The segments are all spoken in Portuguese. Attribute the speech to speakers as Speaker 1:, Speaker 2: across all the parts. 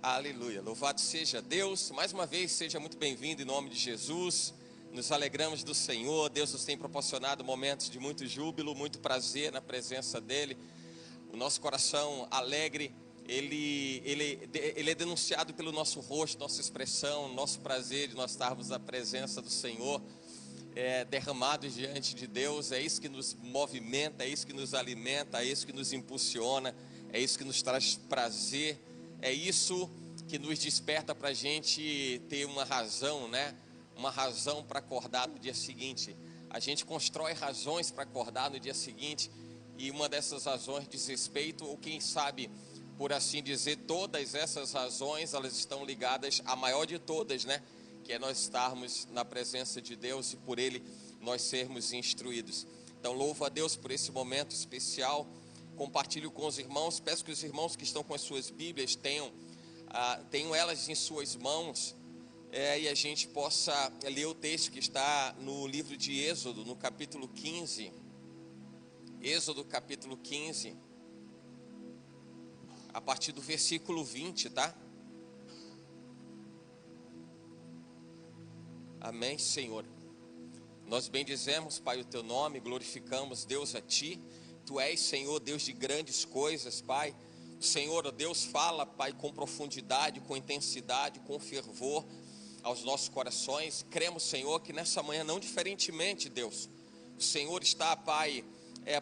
Speaker 1: Aleluia, louvado seja Deus. Mais uma vez, seja muito bem-vindo em nome de Jesus. Nos alegramos do Senhor. Deus nos tem proporcionado momentos de muito júbilo, muito prazer na presença dEle. O nosso coração alegre, ele é denunciado pelo nosso rosto, nossa expressão, nosso prazer de nós estarmos na presença do Senhor, derramados diante de Deus. É isso que nos movimenta, é isso que nos alimenta, é isso que nos impulsiona, é isso que nos traz prazer. É isso que nos desperta para a gente ter uma razão, né? Uma razão para acordar no dia seguinte. A gente constrói razões para acordar no dia seguinte, e uma dessas razões diz respeito, ou quem sabe, por assim dizer, todas essas razões, elas estão ligadas à maior de todas, né? Que é nós estarmos na presença de Deus e por Ele nós sermos instruídos. Então louvo a Deus por esse momento especial. Compartilho com os irmãos. Peço que os irmãos que estão com as suas Bíblias tenham elas em suas mãos, e a gente possa ler o texto que está no livro de Êxodo, no capítulo 15. Êxodo capítulo 15, a partir do versículo 20, tá? Amém, Senhor. Nós bendizemos, Pai, o Teu nome, glorificamos, Deus, a Ti. Tu és, Senhor, Deus de grandes coisas, Pai. O Senhor, ó Deus, fala, Pai, com profundidade, com intensidade, com fervor aos nossos corações. Cremos, Senhor, que nessa manhã, não diferentemente, Deus, o Senhor está, Pai,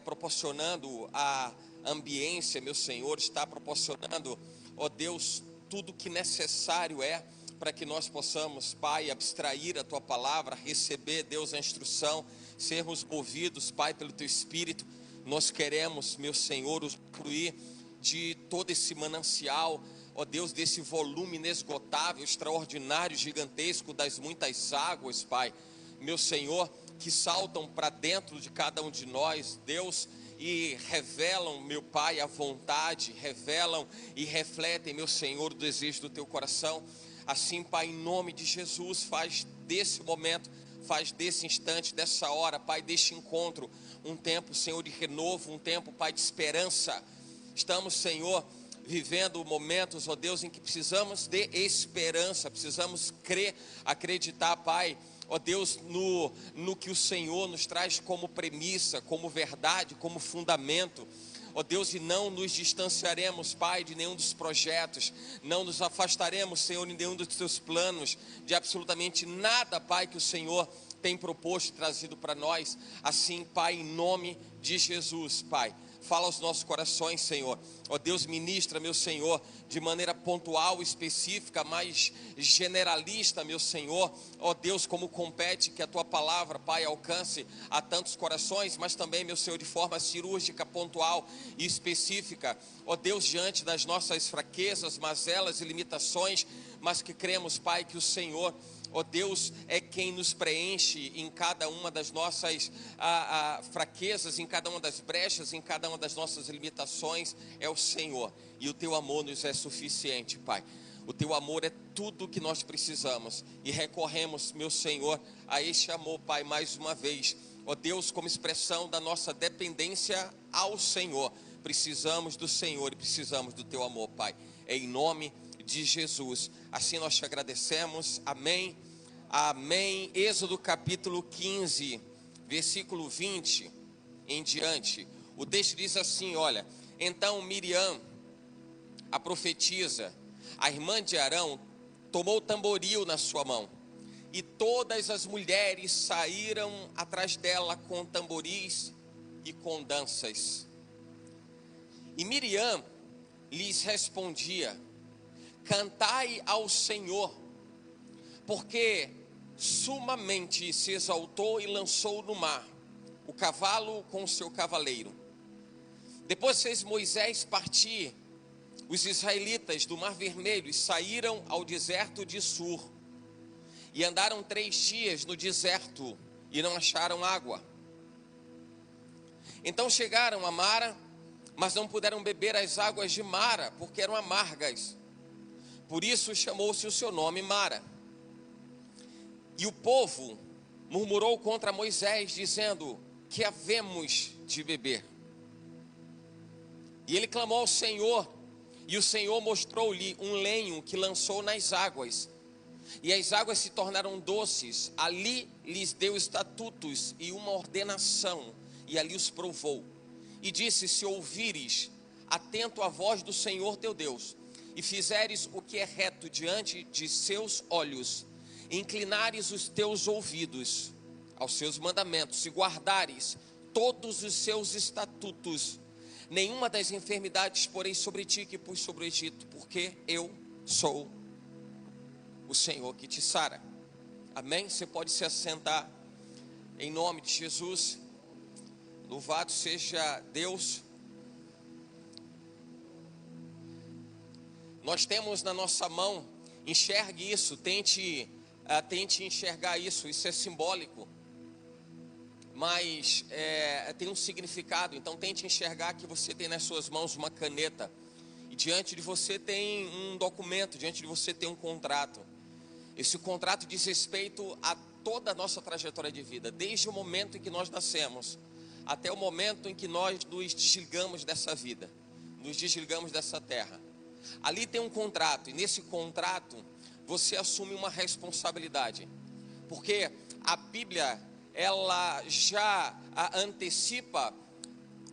Speaker 1: proporcionando a ambiência, meu Senhor, está proporcionando, ó Deus, tudo que necessário é para que nós possamos, Pai, abstrair a Tua palavra, receber, Deus, a instrução, sermos movidos, Pai, pelo Teu Espírito. Nós queremos, meu Senhor, usufruir de todo esse manancial, ó Deus, desse volume inesgotável, extraordinário, gigantesco das muitas águas, Pai, meu Senhor, que saltam para dentro de cada um de nós, Deus, e revelam, meu Pai, a vontade, revelam e refletem, meu Senhor, o desejo do Teu coração. Assim, Pai, em nome de Jesus, faz desse momento, faz desse instante, dessa hora, Pai, deste encontro, um tempo, Senhor, de renovo, um tempo, Pai, de esperança. Estamos, Senhor, vivendo momentos, ó Deus, em que precisamos de esperança, precisamos crer, acreditar, Pai, ó Deus, no que o Senhor nos traz como premissa, como verdade, como fundamento. Ó Deus, e não nos distanciaremos, Pai, de nenhum dos projetos, não nos afastaremos, Senhor, em nenhum dos Teus planos, de absolutamente nada, Pai, que o Senhor tem proposto e trazido para nós. Assim, Pai, em nome de Jesus, Pai, fala aos nossos corações, Senhor. Ó Deus, ministra, meu Senhor, de maneira pontual, específica, mais generalista, meu Senhor. Ó Deus, como compete que a Tua palavra, Pai, alcance a tantos corações, mas também, meu Senhor, de forma cirúrgica, pontual e específica. Ó Deus, diante das nossas fraquezas, mazelas e limitações, mas que cremos, Pai, que o Senhor, ó Deus, é quem nos preenche em cada uma das nossas fraquezas, em cada uma das brechas, em cada uma das nossas limitações, é o Senhor. E o Teu amor nos é suficiente, Pai. O Teu amor é tudo o que nós precisamos. E recorremos, meu Senhor, a este amor, Pai, mais uma vez. Ó Deus, como expressão da nossa dependência ao Senhor. Precisamos do Senhor e precisamos do Teu amor, Pai. É em nome de Jesus. Assim nós te agradecemos. Amém. Amém. Êxodo capítulo 15, versículo 20 em diante. O texto diz assim, olha: então Miriam, a profetisa, a irmã de Arão, tomou o tamboril na sua mão, e todas as mulheres saíram atrás dela com tamboris e com danças. E Miriam lhes respondia: cantai ao Senhor, porque sumamente se exaltou e lançou no mar o cavalo com o seu cavaleiro. Depois fez Moisés partir os israelitas do Mar Vermelho e saíram ao deserto de Sur. E andaram 3 dias no deserto e não acharam água. Então chegaram a Mara, mas não puderam beber as águas de Mara, porque eram amargas. Por isso chamou-se o seu nome Mara. E o povo murmurou contra Moisés, dizendo: que havemos de beber? E ele clamou ao Senhor, E o Senhor mostrou-lhe um lenho que lançou nas águas, e as águas se tornaram doces. Ali lhes deu estatutos e uma ordenação, e ali os provou. E disse: se ouvires atento a voz do Senhor teu Deus, e fizeres o que é reto diante de seus olhos, e inclinares os teus ouvidos aos seus mandamentos, e guardares todos os seus estatutos, nenhuma das enfermidades porei sobre ti que pus sobre o Egito, porque eu sou o Senhor que te sara. Amém? Você pode se assentar em nome de Jesus. Louvado seja Deus. Nós temos na nossa mão, enxergue isso, tente enxergar isso. Isso é simbólico, mas tem um significado. Então tente enxergar que você tem nas suas mãos uma caneta, e diante de você tem um documento, diante de você tem um contrato. Esse contrato diz respeito a toda a nossa trajetória de vida, desde o momento em que nós nascemos até o momento em que nós nos desligamos dessa vida, nos desligamos dessa terra. Ali tem um contrato, e nesse contrato você assume uma responsabilidade, porque a Bíblia, ela já antecipa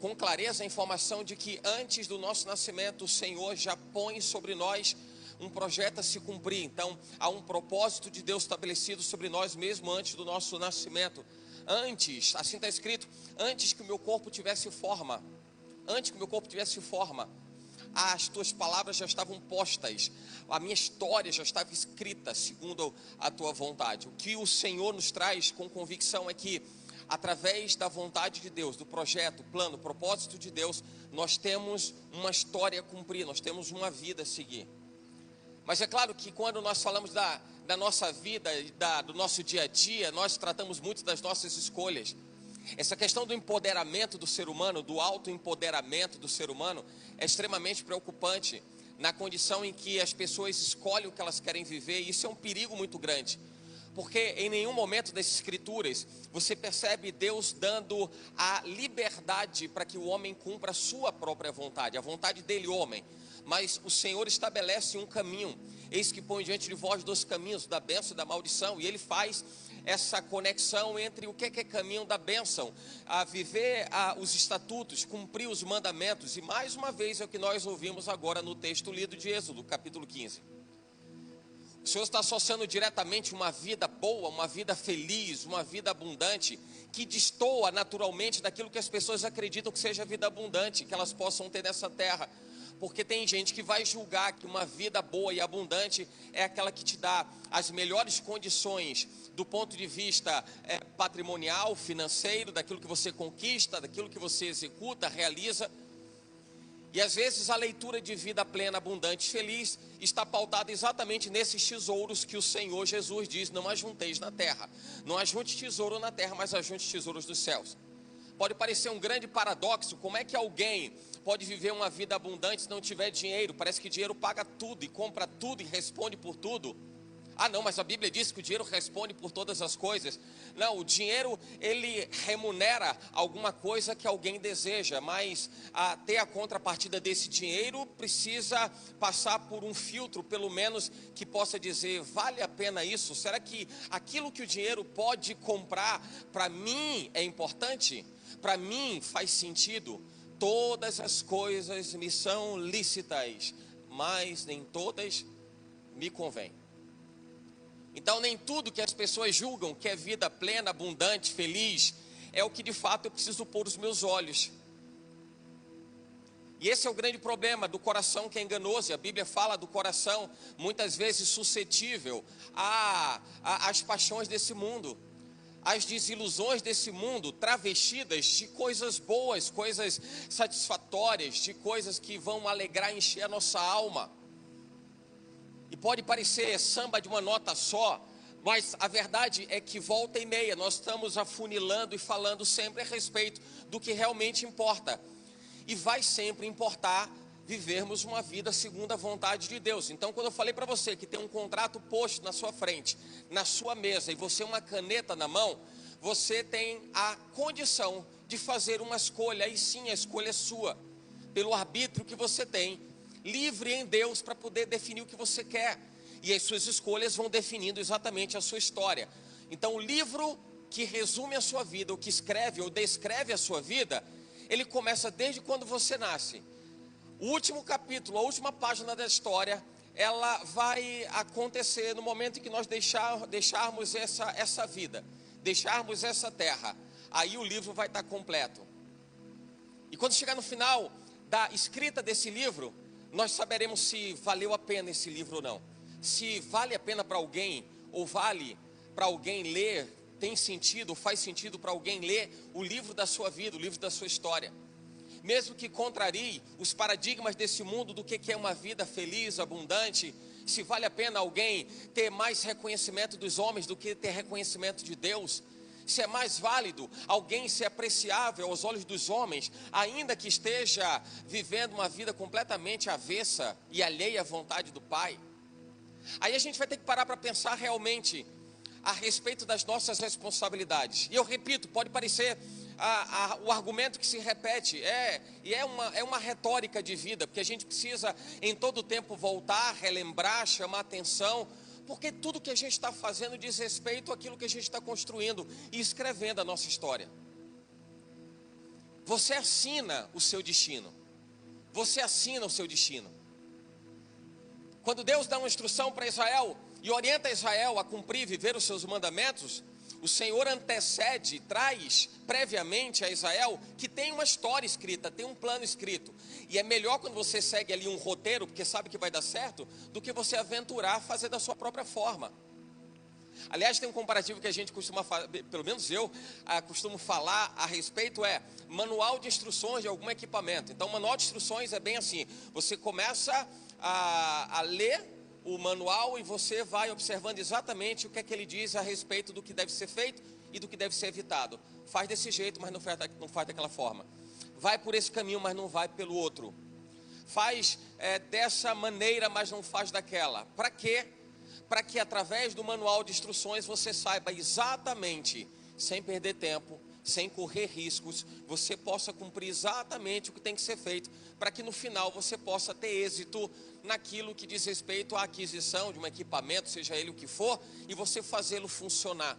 Speaker 1: com clareza a informação de que antes do nosso nascimento o Senhor já põe sobre nós um projeto a se cumprir. Então há um propósito de Deus estabelecido sobre nós mesmo antes do nosso nascimento. Antes, assim está escrito, antes que o meu corpo tivesse forma, as tuas palavras já estavam postas, a minha história já estava escrita segundo a tua vontade. O que o Senhor nos traz com convicção é que, através da vontade de Deus, do projeto, plano, propósito de Deus, nós temos uma história a cumprir, nós temos uma vida a seguir. Mas é claro que quando nós falamos da nossa vida, do nosso dia a dia, nós tratamos muito das nossas escolhas. Essa questão do empoderamento do ser humano, do autoempoderamento do ser humano, é extremamente preocupante na condição em que as pessoas escolhem o que elas querem viver, e isso é um perigo muito grande. Porque em nenhum momento das Escrituras você percebe Deus dando a liberdade para que o homem cumpra a sua própria vontade, a vontade dele, homem. Mas o Senhor estabelece um caminho. Eis que põe diante de vós 2 caminhos, da bênção e da maldição. E Ele faz essa conexão entre o que é caminho da bênção, a viver os estatutos, cumprir os mandamentos. E mais uma vez é o que nós ouvimos agora no texto lido de Êxodo, capítulo 15. O Senhor está associando diretamente uma vida boa, uma vida feliz, uma vida abundante, que destoa naturalmente daquilo que as pessoas acreditam que seja vida abundante, que elas possam ter nessa terra. Porque tem gente que vai julgar que uma vida boa e abundante é aquela que te dá as melhores condições do ponto de vista patrimonial, financeiro, daquilo que você conquista, daquilo que você executa, realiza. E às vezes a leitura de vida plena, abundante, feliz está pautada exatamente nesses tesouros que o Senhor Jesus diz: não ajunteis na terra. Não ajunte tesouro na terra, mas ajunte tesouros dos céus. Pode parecer um grande paradoxo. Como é que alguém pode viver uma vida abundante se não tiver dinheiro? Parece que dinheiro paga tudo e compra tudo e responde por tudo. Ah não, mas a Bíblia diz que o dinheiro responde por todas as coisas. Não, o dinheiro, ele remunera alguma coisa que alguém deseja, mas ter a contrapartida desse dinheiro precisa passar por um filtro, pelo menos, que possa dizer: vale a pena isso? Será que aquilo que o dinheiro pode comprar, para mim é importante? Para mim faz sentido? Todas as coisas me são lícitas, mas nem todas me convêm. Então nem tudo que as pessoas julgam que é vida plena, abundante, feliz, é o que de fato eu preciso pôr os meus olhos. E esse é o grande problema do coração que é enganoso. E a Bíblia fala do coração muitas vezes suscetível às paixões desse mundo, às desilusões desse mundo, travestidas de coisas boas, coisas satisfatórias, de coisas que vão alegrar, encher a nossa alma. E pode parecer samba de uma nota só, mas a verdade é que volta e meia nós estamos afunilando e falando sempre a respeito do que realmente importa. E vai sempre importar vivermos uma vida segundo a vontade de Deus. Então, quando eu falei para você que tem um contrato posto na sua frente, na sua mesa, e você uma caneta na mão, você tem a condição de fazer uma escolha. Aí sim, a escolha é sua, pelo arbítrio que você tem, livre em Deus para poder definir o que você quer. E as suas escolhas vão definindo exatamente a sua história. Então o livro que resume a sua vida, ou que escreve ou descreve a sua vida, ele começa desde quando você nasce. O último capítulo, a última página da história, ela vai acontecer no momento em que nós deixarmos essa vida, deixarmos essa terra. Aí o livro vai estar completo. E quando chegar no final da escrita desse livro, nós saberemos se valeu a pena esse livro ou não. Se vale a pena para alguém, ou vale para alguém ler, tem sentido, faz sentido para alguém ler o livro da sua vida, o livro da sua história. Mesmo que contrarie os paradigmas desse mundo do que é uma vida feliz, abundante, se vale a pena alguém ter mais reconhecimento dos homens do que ter reconhecimento de Deus, se é mais válido alguém ser apreciável aos olhos dos homens, ainda que esteja vivendo uma vida completamente avessa e alheia à vontade do Pai. Aí a gente vai ter que parar para pensar realmente a respeito das nossas responsabilidades. E eu repito, pode parecer o argumento que se repete, é uma retórica de vida, porque a gente precisa em todo tempo voltar, relembrar, chamar atenção, porque tudo que a gente está fazendo diz respeito àquilo que a gente está construindo e escrevendo a nossa história. Você assina o seu destino. Você assina o seu destino. Quando Deus dá uma instrução para Israel e orienta Israel a cumprir e viver os seus mandamentos, o Senhor antecede, traz previamente a Israel que tem uma história escrita, tem um plano escrito. E é melhor quando você segue ali um roteiro, porque sabe que vai dar certo, do que você aventurar a fazer da sua própria forma. Aliás, tem um comparativo que a gente costuma fazer, pelo menos eu costumo falar a respeito, manual de instruções de algum equipamento. Então, o manual de instruções é bem assim, você começa a ler o manual e você vai observando exatamente o que é que ele diz a respeito do que deve ser feito e do que deve ser evitado. Faz desse jeito, mas não faz daquela forma. Vai por esse caminho, mas não vai pelo outro. Faz dessa maneira, mas não faz daquela. Para quê? Para que através do manual de instruções você saiba exatamente, sem perder tempo, sem correr riscos, você possa cumprir exatamente o que tem que ser feito, para que no final você possa ter êxito naquilo que diz respeito à aquisição de um equipamento, seja ele o que for, e você fazê-lo funcionar.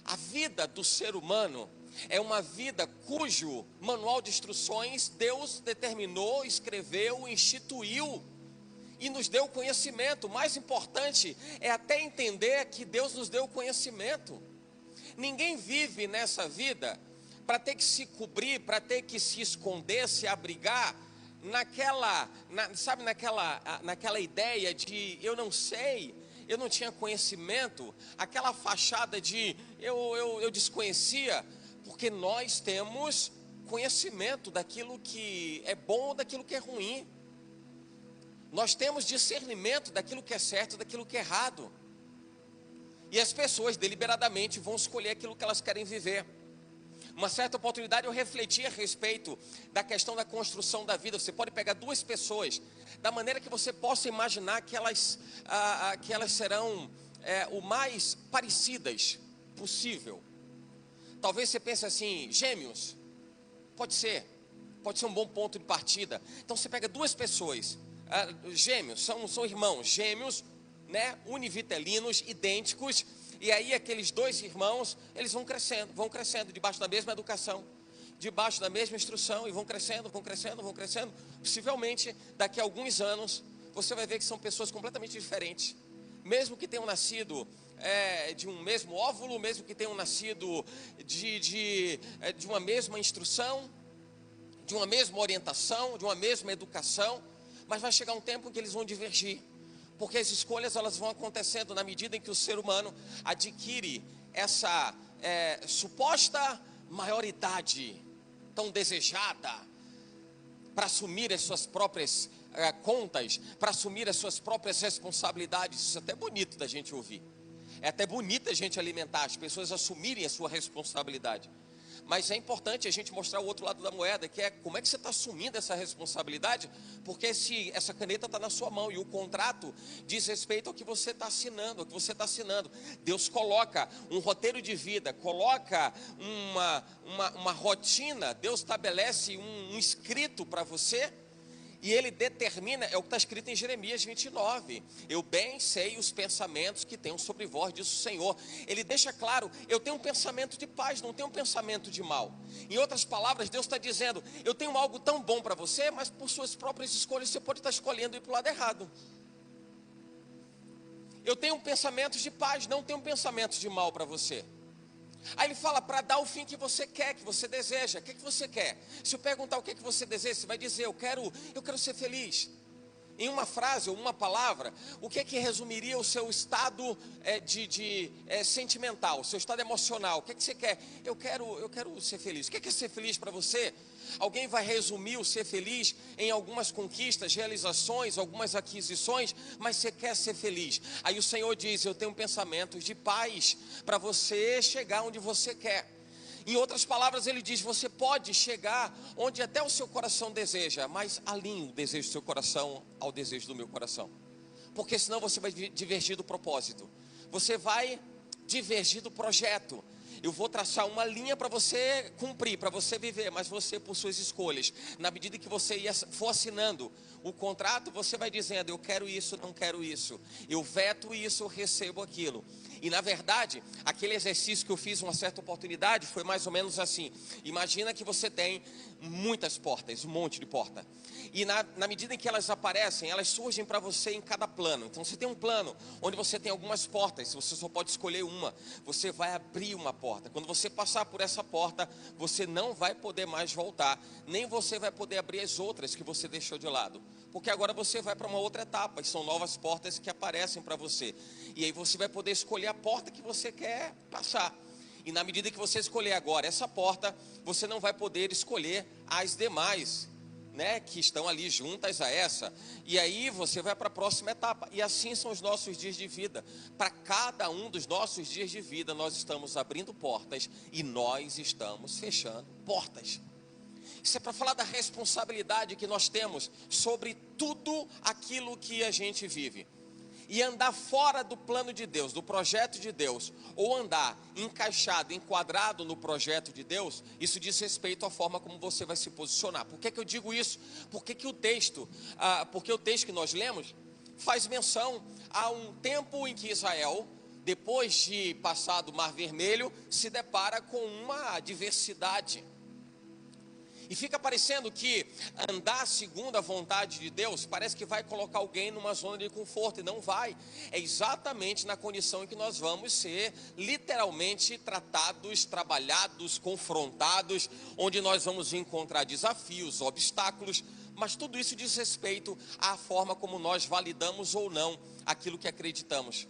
Speaker 1: A vida do ser humano é uma vida cujo manual de instruções Deus determinou, escreveu, instituiu e nos deu conhecimento. O mais importante é até entender que Deus nos deu conhecimento. Ninguém vive nessa vida para ter que se cobrir, para ter que se esconder, se abrigar naquela ideia de eu não sei, eu não tinha conhecimento, aquela fachada de eu desconhecia, porque nós temos conhecimento daquilo que é bom ou daquilo que é ruim. Nós temos discernimento daquilo que é certo e daquilo que é errado. E as pessoas deliberadamente vão escolher aquilo que elas querem viver. Uma certa oportunidade eu refleti a respeito da questão da construção da vida. Você pode pegar duas pessoas, da maneira que você possa imaginar que elas serão o mais parecidas possível. Talvez você pense assim, gêmeos, pode ser um bom ponto de partida. Então você pega duas pessoas, gêmeos, são irmãos, gêmeos, né, univitelinos, idênticos, e aí aqueles dois irmãos, eles vão crescendo, debaixo da mesma educação, debaixo da mesma instrução, e vão crescendo. Possivelmente, daqui a alguns anos, você vai ver que são pessoas completamente diferentes, mesmo que tenham nascido de um mesmo óvulo, mesmo que tenham nascido de uma mesma instrução, de uma mesma orientação, de uma mesma educação, mas vai chegar um tempo em que eles vão divergir. Porque as escolhas elas vão acontecendo na medida em que o ser humano adquire essa suposta maioridade tão desejada para assumir as suas próprias contas, para assumir as suas próprias responsabilidades. Isso é até bonito da gente ouvir. É até bonito a gente alimentar as pessoas assumirem a sua responsabilidade. Mas é importante a gente mostrar o outro lado da moeda, que é como é que você está assumindo essa responsabilidade, porque essa caneta está na sua mão e o contrato diz respeito ao que você está assinando, Deus coloca um roteiro de vida, coloca uma rotina, Deus estabelece um escrito para você, E ele determina, é o que está escrito em Jeremias 29. Eu bem sei os pensamentos que tenho sobre vós, diz o Senhor. Ele deixa claro, eu tenho um pensamento de paz, não tenho um pensamento de mal. Em outras palavras, Deus está dizendo, eu tenho algo tão bom para você, mas por suas próprias escolhas, você pode estar escolhendo ir para o lado errado. Eu tenho pensamentos de paz, não tenho pensamentos de mal para você. Aí ele fala, para dar o fim que você quer, que você deseja. O que você quer? Se eu perguntar o que você deseja, você vai dizer, eu quero ser feliz. Em uma frase ou uma palavra, o que é que resumiria o seu estado sentimental, o seu estado emocional? O que é que você quer? Eu quero ser feliz. O que é ser feliz para você? Alguém vai resumir o ser feliz em algumas conquistas, realizações, algumas aquisições, mas você quer ser feliz. Aí o Senhor diz, eu tenho pensamentos de paz para você chegar onde você quer. Em outras palavras, ele diz, você pode chegar onde até o seu coração deseja, mas alinhe o desejo do seu coração ao desejo do meu coração. Porque senão você vai divergir do propósito. Você vai divergir do projeto. Eu vou traçar uma linha para você cumprir, para você viver, mas você por suas escolhas. Na medida que você for assinando o contrato, você vai dizendo, eu quero isso, não quero isso. Eu veto isso, eu recebo aquilo. E na verdade, aquele exercício que eu fiz uma certa oportunidade foi mais ou menos assim. Imagina que você tem muitas portas, um monte de porta. E na medida em que elas aparecem, elas surgem para você em cada plano. Então você tem um plano onde você tem algumas portas, você só pode escolher uma. Você vai abrir uma porta. Quando você passar por essa porta, você não vai poder mais voltar. Nem você vai poder abrir as outras que você deixou de lado. Porque agora você vai para uma outra etapa, e são novas portas que aparecem para você. E aí você vai poder escolher a porta que você quer passar. E na medida que você escolher agora essa porta, você não vai poder escolher as demais, né, que estão ali juntas a essa. E aí você vai para a próxima etapa. E assim são os nossos dias de vida. Para cada um dos nossos dias de vida, nós estamos abrindo portas e nós estamos fechando portas. Isso é para falar da responsabilidade que nós temos sobre tudo aquilo que a gente vive. E andar fora do plano de Deus, do projeto de Deus, ou andar encaixado, enquadrado no projeto de Deus, isso diz respeito à forma como você vai se posicionar. Por que eu digo isso? Porque o texto que nós lemos faz menção a um tempo em que Israel, depois de passar do Mar Vermelho, se depara com uma adversidade. E fica parecendo que andar segundo a vontade de Deus parece que vai colocar alguém numa zona de conforto, e não vai. É exatamente na condição em que nós vamos ser literalmente tratados, trabalhados, confrontados, onde nós vamos encontrar desafios, obstáculos, mas tudo isso diz respeito à forma como nós validamos ou não aquilo que acreditamos.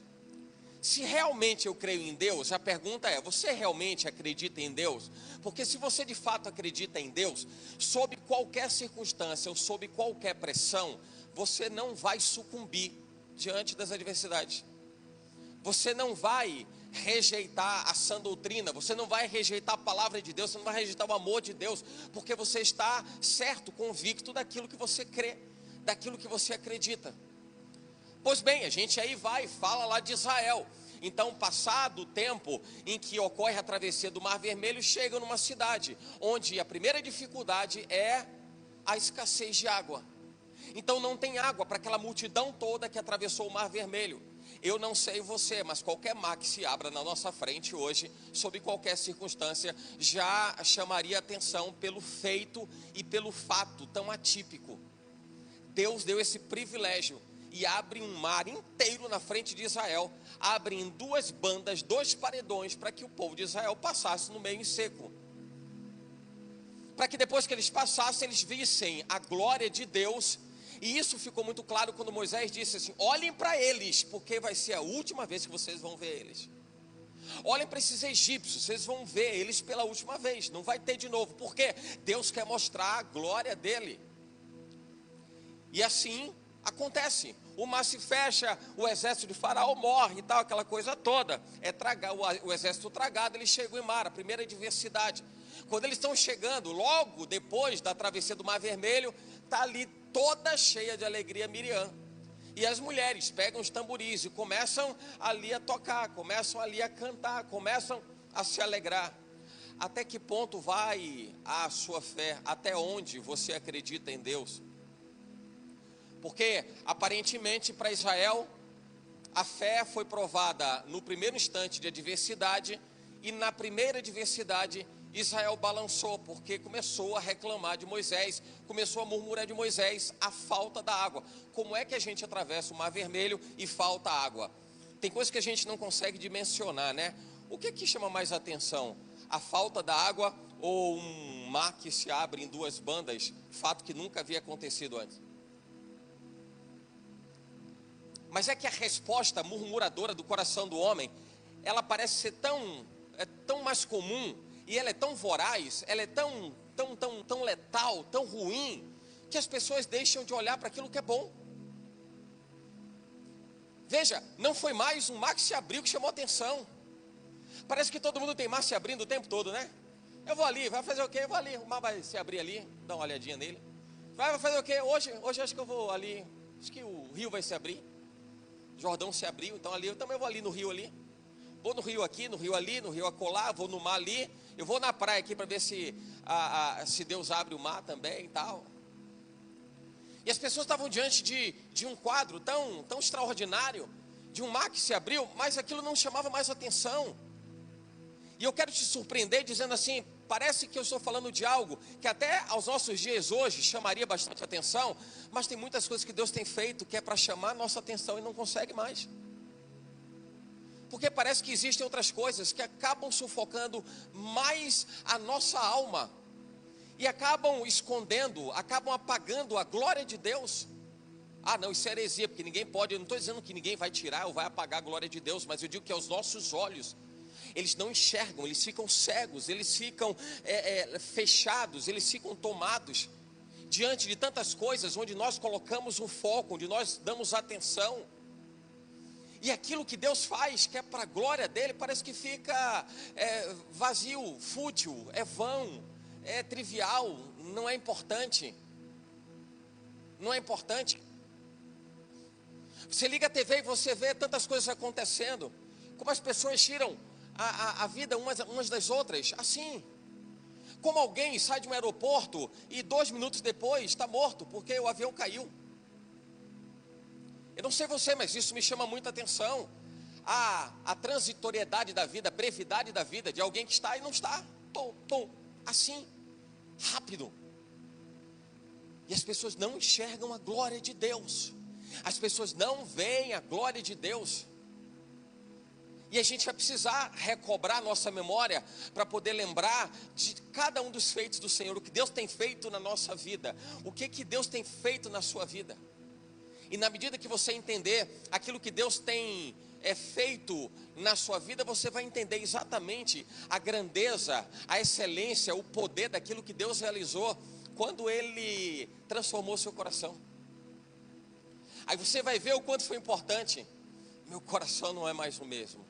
Speaker 1: Se realmente eu creio em Deus, a pergunta é, você realmente acredita em Deus? Porque se você de fato acredita em Deus, sob qualquer circunstância ou sob qualquer pressão, você não vai sucumbir diante das adversidades. Você não vai rejeitar a sã doutrina, você não vai rejeitar a palavra de Deus, você não vai rejeitar o amor de Deus, porque você está certo, convicto daquilo que você crê, daquilo que você acredita. Pois bem, a gente aí fala lá de Israel. Então, passado o tempo em que ocorre a travessia do Mar Vermelho, chega numa cidade, onde a primeira dificuldade é a escassez de água. Então não tem água para aquela multidão toda que atravessou o Mar Vermelho. Eu não sei você, mas qualquer mar que se abra na nossa frente hoje, sob qualquer circunstância, já chamaria atenção pelo feito e pelo fato tão atípico. Deus deu esse privilégio e abre um mar inteiro na frente de Israel, abre em duas bandas, dois paredões, para que o povo de Israel passasse no meio em seco. Para que depois que eles passassem, eles vissem a glória de Deus. E isso ficou muito claro quando Moisés disse assim, olhem para eles, porque vai ser a última vez que vocês vão ver eles. Olhem para esses egípcios, vocês vão ver eles pela última vez, não vai ter de novo. Por quê? Deus quer mostrar a glória dele. E assim acontece. O mar se fecha, o exército de Faraó morre e tal, aquela coisa toda. O exército tragado, eles chegam em mar, a primeira adversidade. Quando eles estão chegando, logo depois da travessia do Mar Vermelho, está ali toda cheia de alegria Miriam. E as mulheres pegam os tamboris e começam ali a tocar, começam ali a cantar, começam a se alegrar. Até que ponto vai a sua fé? Até onde você acredita em Deus? Porque aparentemente para Israel a fé foi provada no primeiro instante de adversidade, e na primeira adversidade Israel balançou, porque começou a reclamar de Moisés, começou a murmurar de Moisés a falta da água. Como é que a gente atravessa o Mar Vermelho e falta água? Tem coisas que a gente não consegue dimensionar, né? O que chama mais atenção? A falta da água ou um mar que se abre em duas bandas? Fato que nunca havia acontecido antes. Mas é que a resposta murmuradora do coração do homem, ela parece ser tão mais comum, e ela é tão voraz, ela é tão letal, tão ruim, que as pessoas deixam de olhar para aquilo que é bom. Veja, não foi mais um mar que se abriu que chamou atenção. Parece que todo mundo tem mar se abrindo o tempo todo, né? Eu vou ali, vai fazer o quê? Eu vou ali, o mar vai se abrir ali, dá uma olhadinha nele. Vai fazer o quê? Hoje acho que eu vou ali, acho que o rio vai se abrir. Jordão se abriu, então ali eu também vou ali no rio ali. Vou no rio aqui, no rio ali, no rio acolá, vou no mar ali. Eu vou na praia aqui para ver se Deus abre o mar também e tal. E as pessoas estavam diante de um quadro tão extraordinário, de um mar que se abriu, mas aquilo não chamava mais atenção. E eu quero te surpreender dizendo assim, parece que eu estou falando de algo que até aos nossos dias hoje chamaria bastante atenção, mas tem muitas coisas que Deus tem feito que é para chamar a nossa atenção e não consegue mais. Porque parece que existem outras coisas que acabam sufocando mais a nossa alma e acabam escondendo, acabam apagando a glória de Deus. Ah não, isso é heresia, porque ninguém pode, eu não estou dizendo que ninguém vai tirar ou vai apagar a glória de Deus, mas eu digo que aos nossos olhos, eles não enxergam, eles ficam cegos, eles ficam fechados, eles ficam tomados diante de tantas coisas onde nós colocamos o foco, onde nós damos atenção. E aquilo que Deus faz, que é para a glória dele, parece que fica vazio, fútil, é vão, é trivial, não é importante. Não é importante. Você liga a TV e você vê tantas coisas acontecendo, como as pessoas tiram a vida umas das outras, assim. Como alguém sai de um aeroporto e 2 minutos depois está morto, porque o avião caiu. Eu não sei você, mas isso me chama muita atenção. A transitoriedade da vida, a brevidade da vida de alguém que está e não está. Assim, rápido. E as pessoas não enxergam a glória de Deus. As pessoas não veem a glória de Deus. E a gente vai precisar recobrar nossa memória para poder lembrar de cada um dos feitos do Senhor, o que Deus tem feito na nossa vida, o que Deus tem feito na sua vida. E na medida que você entender aquilo que Deus tem feito na sua vida, você vai entender exatamente a grandeza, a excelência, o poder daquilo que Deus realizou quando Ele transformou seu coração. Aí você vai ver o quanto foi importante. Meu coração não é mais o mesmo.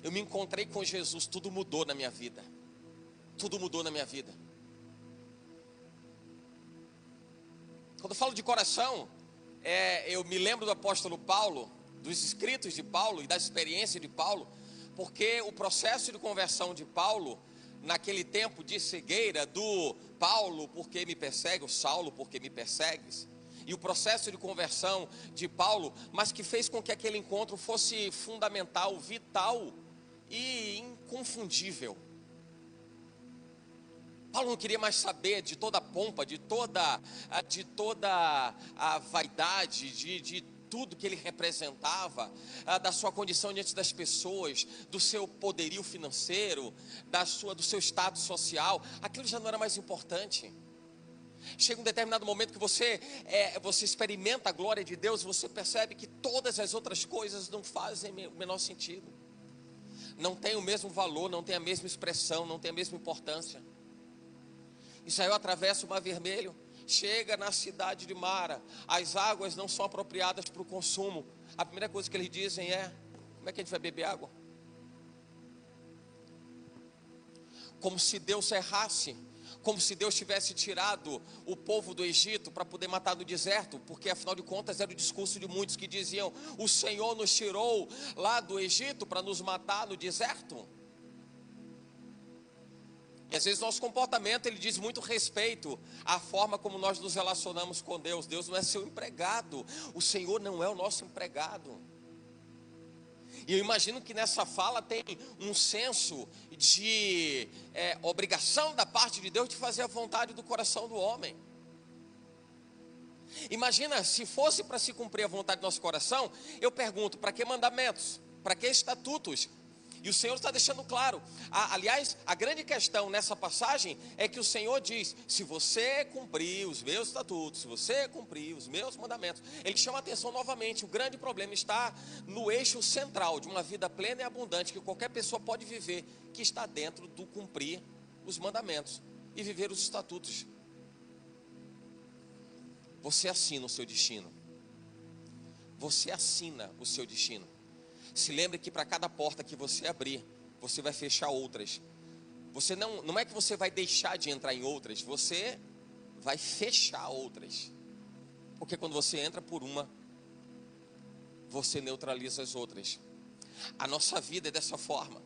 Speaker 1: Eu me encontrei com Jesus, tudo mudou na minha vida. Tudo mudou na minha vida. Quando eu falo de coração, eu me lembro do apóstolo Paulo, dos escritos de Paulo e da experiência de Paulo, porque o processo de conversão de Paulo, naquele tempo de cegueira do Paulo, porque me persegue, o Saulo, porque me persegues, e o processo de conversão de Paulo, mas que fez com que aquele encontro fosse fundamental, vital e inconfundível. Paulo não queria mais saber de toda a pompa, de toda a vaidade, de tudo que ele representava, da sua condição diante das pessoas, do seu poderio financeiro, do seu status social. Aquilo já não era mais importante. Chega um determinado momento que você experimenta a glória de Deus, você percebe que todas as outras coisas não fazem o menor sentido, não tem o mesmo valor, não tem a mesma expressão, não tem a mesma importância. Israel atravessa o Mar Vermelho, chega na cidade de Mara, as águas não são apropriadas para o consumo. A primeira coisa que eles dizem é: como é que a gente vai beber água? Como se Deus errasse, como se Deus tivesse tirado o povo do Egito para poder matar no deserto, porque afinal de contas era o discurso de muitos que diziam: o Senhor nos tirou lá do Egito para nos matar no deserto. E às vezes nosso comportamento, ele diz muito respeito à forma como nós nos relacionamos com Deus. Deus não é seu empregado, o Senhor não é o nosso empregado. E eu imagino que nessa fala tem um senso de obrigação da parte de Deus de fazer a vontade do coração do homem. Imagina, se fosse para se cumprir a vontade do nosso coração, eu pergunto, para que mandamentos? Para que estatutos? E o Senhor está deixando claro. Aliás, a grande questão nessa passagem é que o Senhor diz: se você cumprir os meus estatutos, se você cumprir os meus mandamentos. Ele chama a atenção novamente. O grande problema está no eixo central de uma vida plena e abundante que qualquer pessoa pode viver, que está dentro do cumprir os mandamentos e viver os estatutos. Você assina o seu destino. Você assina o seu destino. Se lembre que para cada porta que você abrir, você vai fechar outras. Você não é que você vai deixar de entrar em outras, você vai fechar outras. Porque quando você entra por uma, você neutraliza as outras. A nossa vida é dessa forma.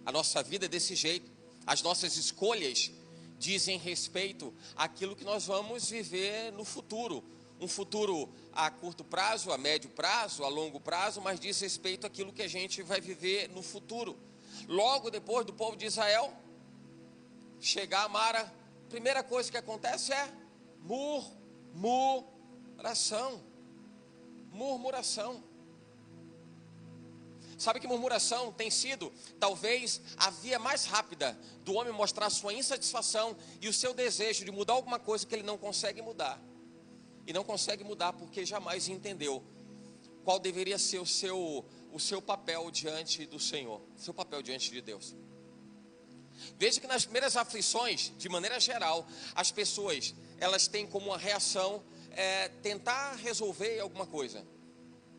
Speaker 1: A nossa vida é desse jeito. As nossas escolhas dizem respeito àquilo que nós vamos viver no futuro. Um futuro a curto prazo, a médio prazo, a longo prazo, mas diz respeito àquilo que a gente vai viver no futuro. Logo depois do povo de Israel chegar a Mara, primeira coisa que acontece é murmuração. Murmuração. Sabe que murmuração tem sido, talvez, a via mais rápida do homem mostrar sua insatisfação e o seu desejo de mudar alguma coisa que ele não consegue mudar. E não consegue mudar porque jamais entendeu qual deveria ser o seu papel diante do Senhor, o seu papel diante de Deus. Veja que nas primeiras aflições, de maneira geral, as pessoas, elas têm como uma reação tentar resolver alguma coisa.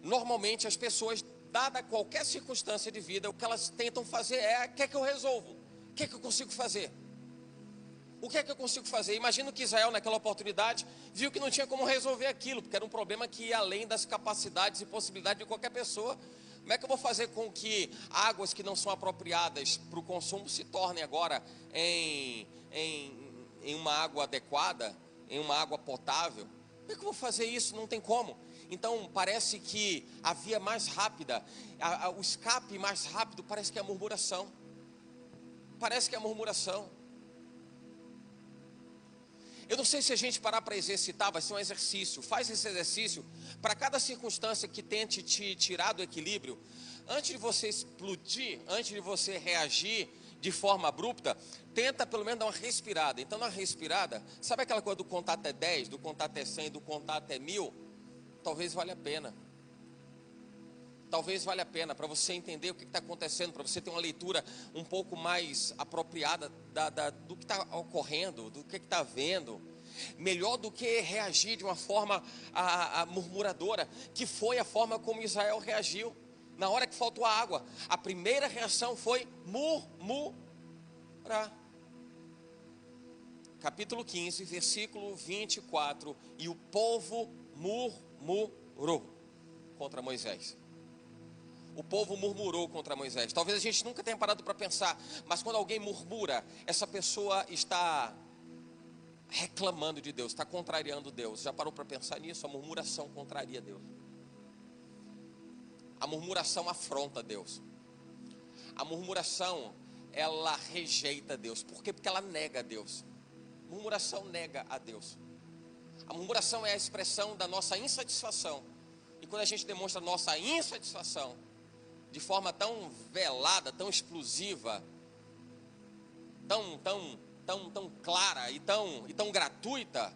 Speaker 1: Normalmente as pessoas, dada qualquer circunstância de vida, o que elas tentam fazer é: o que é que eu resolvo? O que é que eu consigo fazer? O que é que eu consigo fazer? Imagino que Israel, naquela oportunidade, viu que não tinha como resolver aquilo, porque era um problema que ia além das capacidades e possibilidades de qualquer pessoa. Como é que eu vou fazer com que águas que não são apropriadas para o consumo se tornem agora em uma água adequada, em uma água potável? Como é que eu vou fazer isso? Não tem como. Então parece que a via mais rápida, o escape mais rápido, parece que é a murmuração. Parece que é a murmuração. Eu não sei se a gente parar para exercitar, vai ser um exercício. Faz esse exercício para cada circunstância que tente te tirar do equilíbrio. Antes de você explodir, antes de você reagir de forma abrupta, tenta pelo menos dar uma respirada. Então, na respirada, sabe aquela coisa do contar até 10, do contar até 100, do contar até 1000? Talvez valha a pena. Talvez valha a pena para você entender o que está acontecendo, para você ter uma leitura um pouco mais apropriada do que está ocorrendo, do que está vendo. Melhor do que reagir de uma forma murmuradora, que foi a forma como Israel reagiu. Na hora que faltou a água, a primeira reação foi murmurar. Capítulo 15, versículo 24. E o povo murmurou contra Moisés. O povo murmurou contra Moisés. Talvez a gente nunca tenha parado para pensar, mas quando alguém murmura, essa pessoa está reclamando de Deus, está contrariando Deus. Já parou para pensar nisso? A murmuração contraria Deus. A murmuração afronta Deus. A murmuração, ela rejeita Deus. Por quê? Porque ela nega a Deus. A murmuração nega a Deus. A murmuração é a expressão da nossa insatisfação. E quando a gente demonstra nossa insatisfação de forma tão velada, tão explosiva, tão clara e tão gratuita,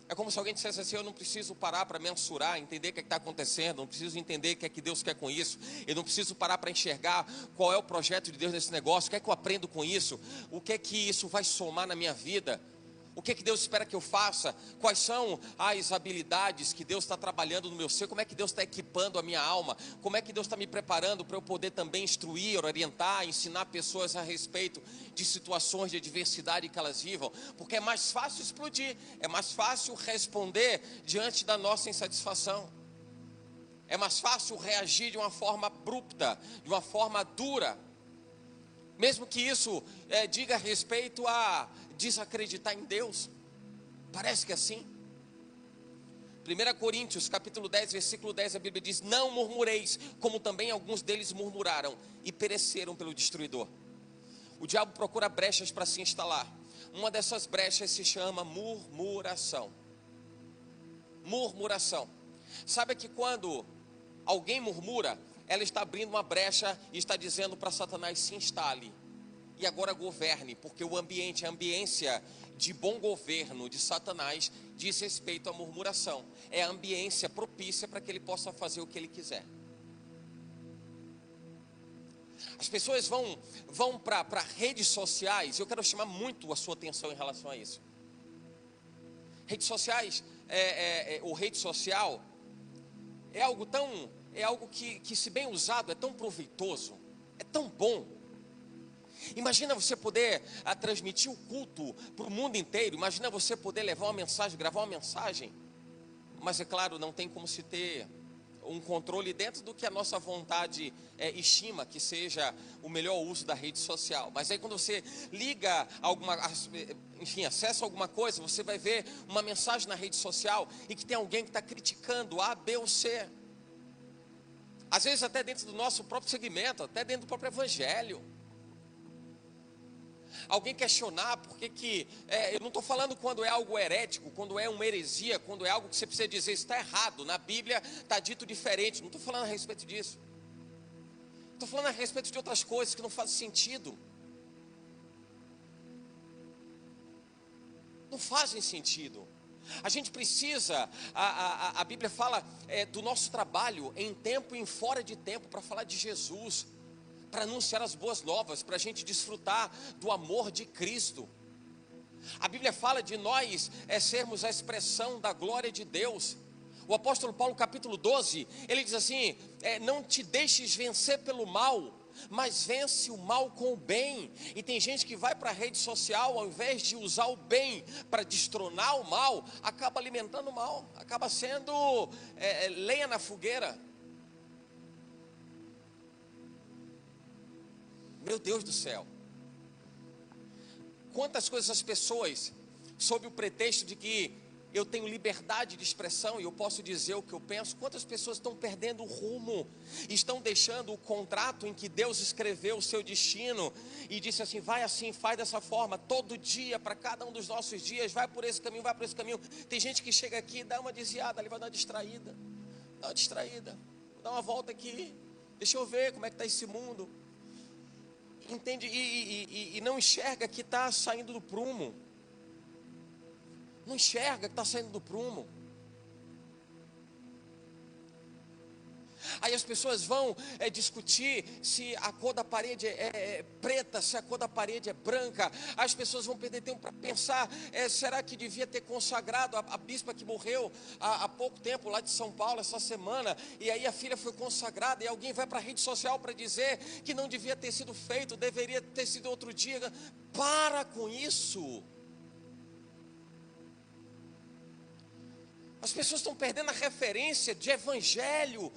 Speaker 1: é como se alguém dissesse assim: eu não preciso parar para mensurar, entender o que está acontecendo, não preciso entender o que é que Deus quer com isso, eu não preciso parar para enxergar qual é o projeto de Deus nesse negócio, o que é que eu aprendo com isso, o que é que isso vai somar na minha vida. O que é que Deus espera que eu faça? Quais são as habilidades que Deus está trabalhando no meu ser? Como é que Deus está equipando a minha alma? Como é que Deus está me preparando para eu poder também instruir, orientar, ensinar pessoas a respeito de situações de adversidade que elas vivam? Porque é mais fácil explodir, é mais fácil responder diante da nossa insatisfação. É mais fácil reagir de uma forma abrupta, de uma forma dura. Mesmo que isso diga respeito a desacreditar em Deus. Parece que é assim. 1 Coríntios capítulo 10, versículo 10, a Bíblia diz: não murmureis, como também alguns deles murmuraram e pereceram pelo destruidor. O diabo procura brechas para se instalar. Uma dessas brechas se chama murmuração. Murmuração. Sabe que quando alguém murmura, ela está abrindo uma brecha e está dizendo para Satanás: se instale e agora governe, porque o ambiente, a ambiência de bom governo de Satanás diz respeito à murmuração. É a ambiência propícia para que ele possa fazer o que ele quiser. As pessoas vão para redes sociais. Eu quero chamar muito a sua atenção em relação a isso. Redes sociais, ou rede social, é algo que se bem usado, é tão proveitoso, é tão bom. Imagina você poder transmitir o culto para o mundo inteiro. Imagina você poder levar uma mensagem, gravar uma mensagem. Mas é claro, não tem como se ter um controle dentro do que a nossa vontade estima que seja o melhor uso da rede social. Mas aí quando você liga acessa alguma coisa, você vai ver uma mensagem na rede social e que tem alguém que está criticando A, B ou C. Às vezes até dentro do nosso próprio segmento, até dentro do próprio evangelho. Alguém questionar porque eu não estou falando quando é algo herético, quando é uma heresia, quando é algo que você precisa dizer está errado, na Bíblia está dito diferente. Não estou falando a respeito disso. Estou falando a respeito de outras coisas que não fazem sentido. Não fazem sentido. A gente precisa, a Bíblia fala do nosso trabalho em tempo e em fora de tempo para falar de Jesus, para anunciar as boas novas, para a gente desfrutar do amor de Cristo. A Bíblia fala de nós sermos a expressão da glória de Deus. O apóstolo Paulo capítulo 12, ele diz assim, não te deixes vencer pelo mal, mas vence o mal com o bem. E tem gente que vai para a rede social, ao invés de usar o bem para destronar o mal, acaba alimentando o mal, acaba sendo lenha na fogueira. Meu Deus do céu. Quantas coisas as pessoas, sob o pretexto de que eu tenho liberdade de expressão e eu posso dizer o que eu penso, quantas pessoas estão perdendo o rumo, estão deixando o contrato em que Deus escreveu o seu destino e disse assim, vai assim, faz dessa forma, todo dia, para cada um dos nossos dias, vai por esse caminho, vai por esse caminho. Tem gente que chega aqui e dá uma desviada, ali vai dar uma distraída, vou dar uma volta aqui, deixa eu ver como é que está esse mundo. Entende? E não enxerga que está saindo do prumo. Não enxerga que está saindo do prumo. Aí as pessoas vão discutir se a cor da parede é preta, se a cor da parede é branca. As pessoas vão perder tempo para pensar, será que devia ter consagrado a bispa que morreu há pouco tempo lá de São Paulo, essa semana, e aí a filha foi consagrada, e alguém vai para a rede social para dizer que não devia ter sido feito, deveria ter sido outro dia. Para com isso. As pessoas estão perdendo a referência de evangelho.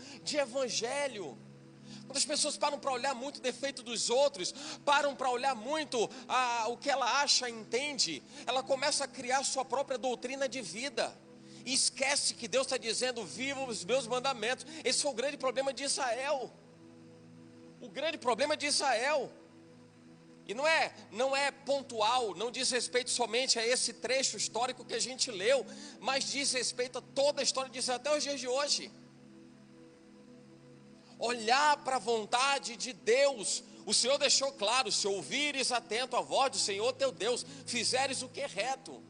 Speaker 1: Quando as pessoas param para olhar muito o defeito dos outros, param para olhar muito o que ela acha e entende, ela começa a criar sua própria doutrina de vida. E esquece que Deus está dizendo, viva os meus mandamentos. Esse foi o grande problema de Israel. O grande problema de Israel. E não é pontual, não diz respeito somente a esse trecho histórico que a gente leu, mas diz respeito a toda a história de Israel até os dias de hoje. Olhar para a vontade de Deus. O Senhor deixou claro, se ouvires atento a voz do Senhor teu Deus, fizeres o que é reto.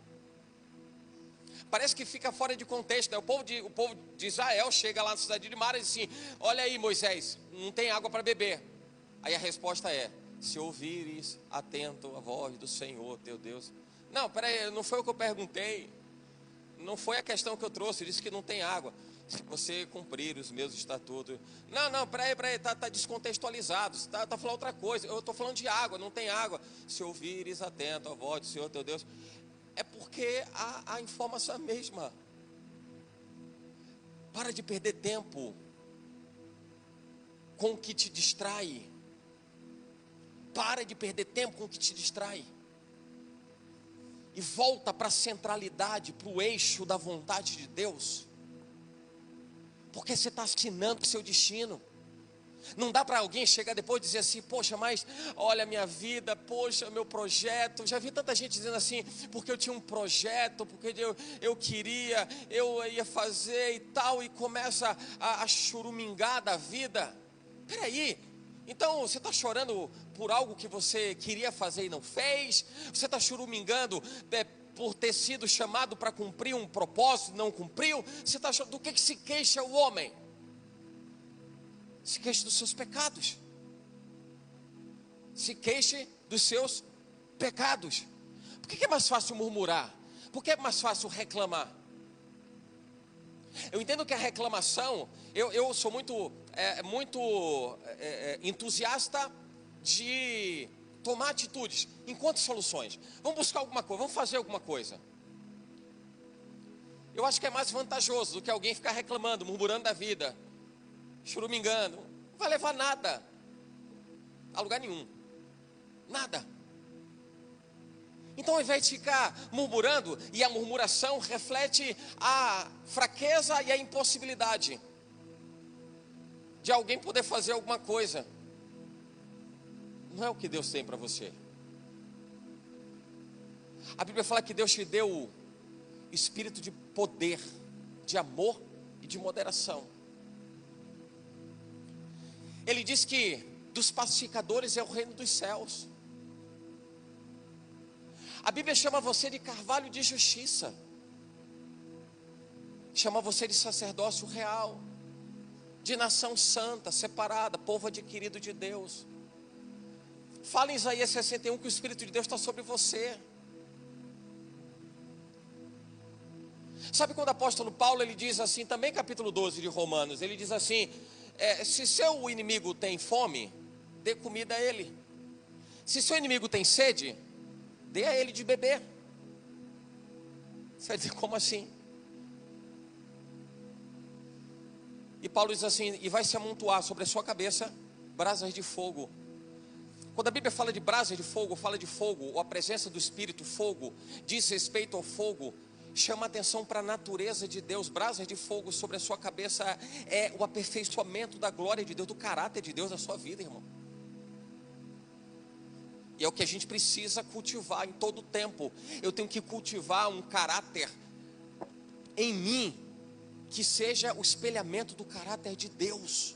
Speaker 1: Parece que fica fora de contexto, né? O povo de Israel chega lá na cidade de Mara e diz assim, olha aí Moisés, não tem água para beber. Aí a resposta é, se ouvires atento a voz do Senhor teu Deus. Não, peraí, não foi o que eu perguntei. Não foi a questão que eu trouxe, eu disse que não tem água. Se você cumprir os meus estatutos. Não, peraí, está descontextualizado, está falando outra coisa. Eu estou falando de água, não tem água. Se ouvires atento a voz do Senhor teu Deus. É porque a informação é a mesma. Para de perder tempo com o que te distrai. Para de perder tempo com o que te distrai. E volta para a centralidade, para o eixo da vontade de Deus. Porque você está assinando o seu destino. Não dá para alguém chegar depois e dizer assim: poxa, mas olha a minha vida, poxa, meu projeto. Já vi tanta gente dizendo assim: porque eu tinha um projeto, porque eu queria, eu ia fazer e tal. E começa a churumingar da vida. Peraí, então você está chorando por algo que você queria fazer e não fez? Você está churumingando por ter sido chamado para cumprir um propósito e não cumpriu? Você está chorando? Do que se queixa o homem? Se queixe dos seus pecados. Se queixe dos seus pecados. Por que é mais fácil murmurar? Por que é mais fácil reclamar? Eu entendo que a reclamação, eu sou muito entusiasta de tomar atitudes, enquanto soluções. Vamos buscar alguma coisa, vamos fazer alguma coisa. Eu acho que é mais vantajoso do que alguém ficar reclamando, murmurando da vida, churumingando. Não vai levar nada a lugar nenhum. Nada. Então, ao invés de ficar murmurando, e a murmuração reflete a fraqueza e a impossibilidade de alguém poder fazer alguma coisa. Não é o que Deus tem para você. A Bíblia fala que Deus te deu espírito de poder, de amor e de moderação. Ele diz que dos pacificadores é o reino dos céus. A Bíblia chama você de carvalho de justiça. Chama você de sacerdócio real, de nação santa, separada, povo adquirido de Deus. Fala em Isaías 61 que o Espírito de Deus está sobre você. Sabe quando o apóstolo Paulo, ele diz assim, também capítulo 12 de Romanos, ele diz assim: se seu inimigo tem fome, dê comida a ele. Se seu inimigo tem sede, dê a ele de beber. Você vai dizer, como assim? E Paulo diz assim: e vai se amontoar sobre a sua cabeça brasas de fogo. Quando a Bíblia fala de brasas de fogo, fala de fogo, ou a presença do Espírito, fogo, diz respeito ao fogo, chama atenção para a natureza de Deus. Brasas de fogo sobre a sua cabeça é o aperfeiçoamento da glória de Deus, do caráter de Deus na sua vida, irmão. E é o que a gente precisa cultivar em todo o tempo. Eu tenho que cultivar um caráter em mim que seja o espelhamento do caráter de Deus.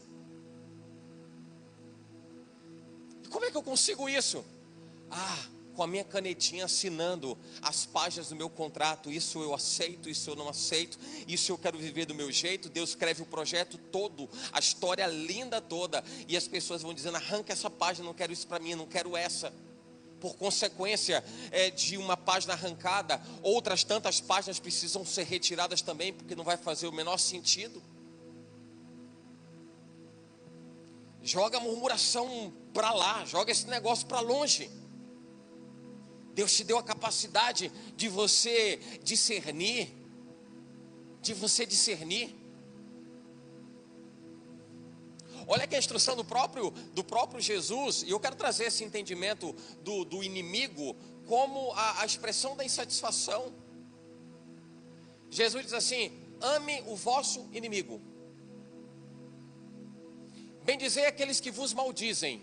Speaker 1: E como é que eu consigo isso? Com a minha canetinha assinando as páginas do meu contrato. Isso eu aceito, isso eu não aceito, isso eu quero viver do meu jeito. Deus escreve o projeto todo, a história linda toda, e as pessoas vão dizendo: arranca essa página, não quero isso para mim, não quero essa. Por consequência de uma página arrancada, outras tantas páginas precisam ser retiradas também, porque não vai fazer o menor sentido. Joga a murmuração para lá, joga esse negócio para longe. Deus te deu a capacidade de você discernir, Olha que a instrução do próprio Jesus, e eu quero trazer esse entendimento do inimigo como a expressão da insatisfação. Jesus diz assim: ame o vosso inimigo, bendizei aqueles que vos maldizem.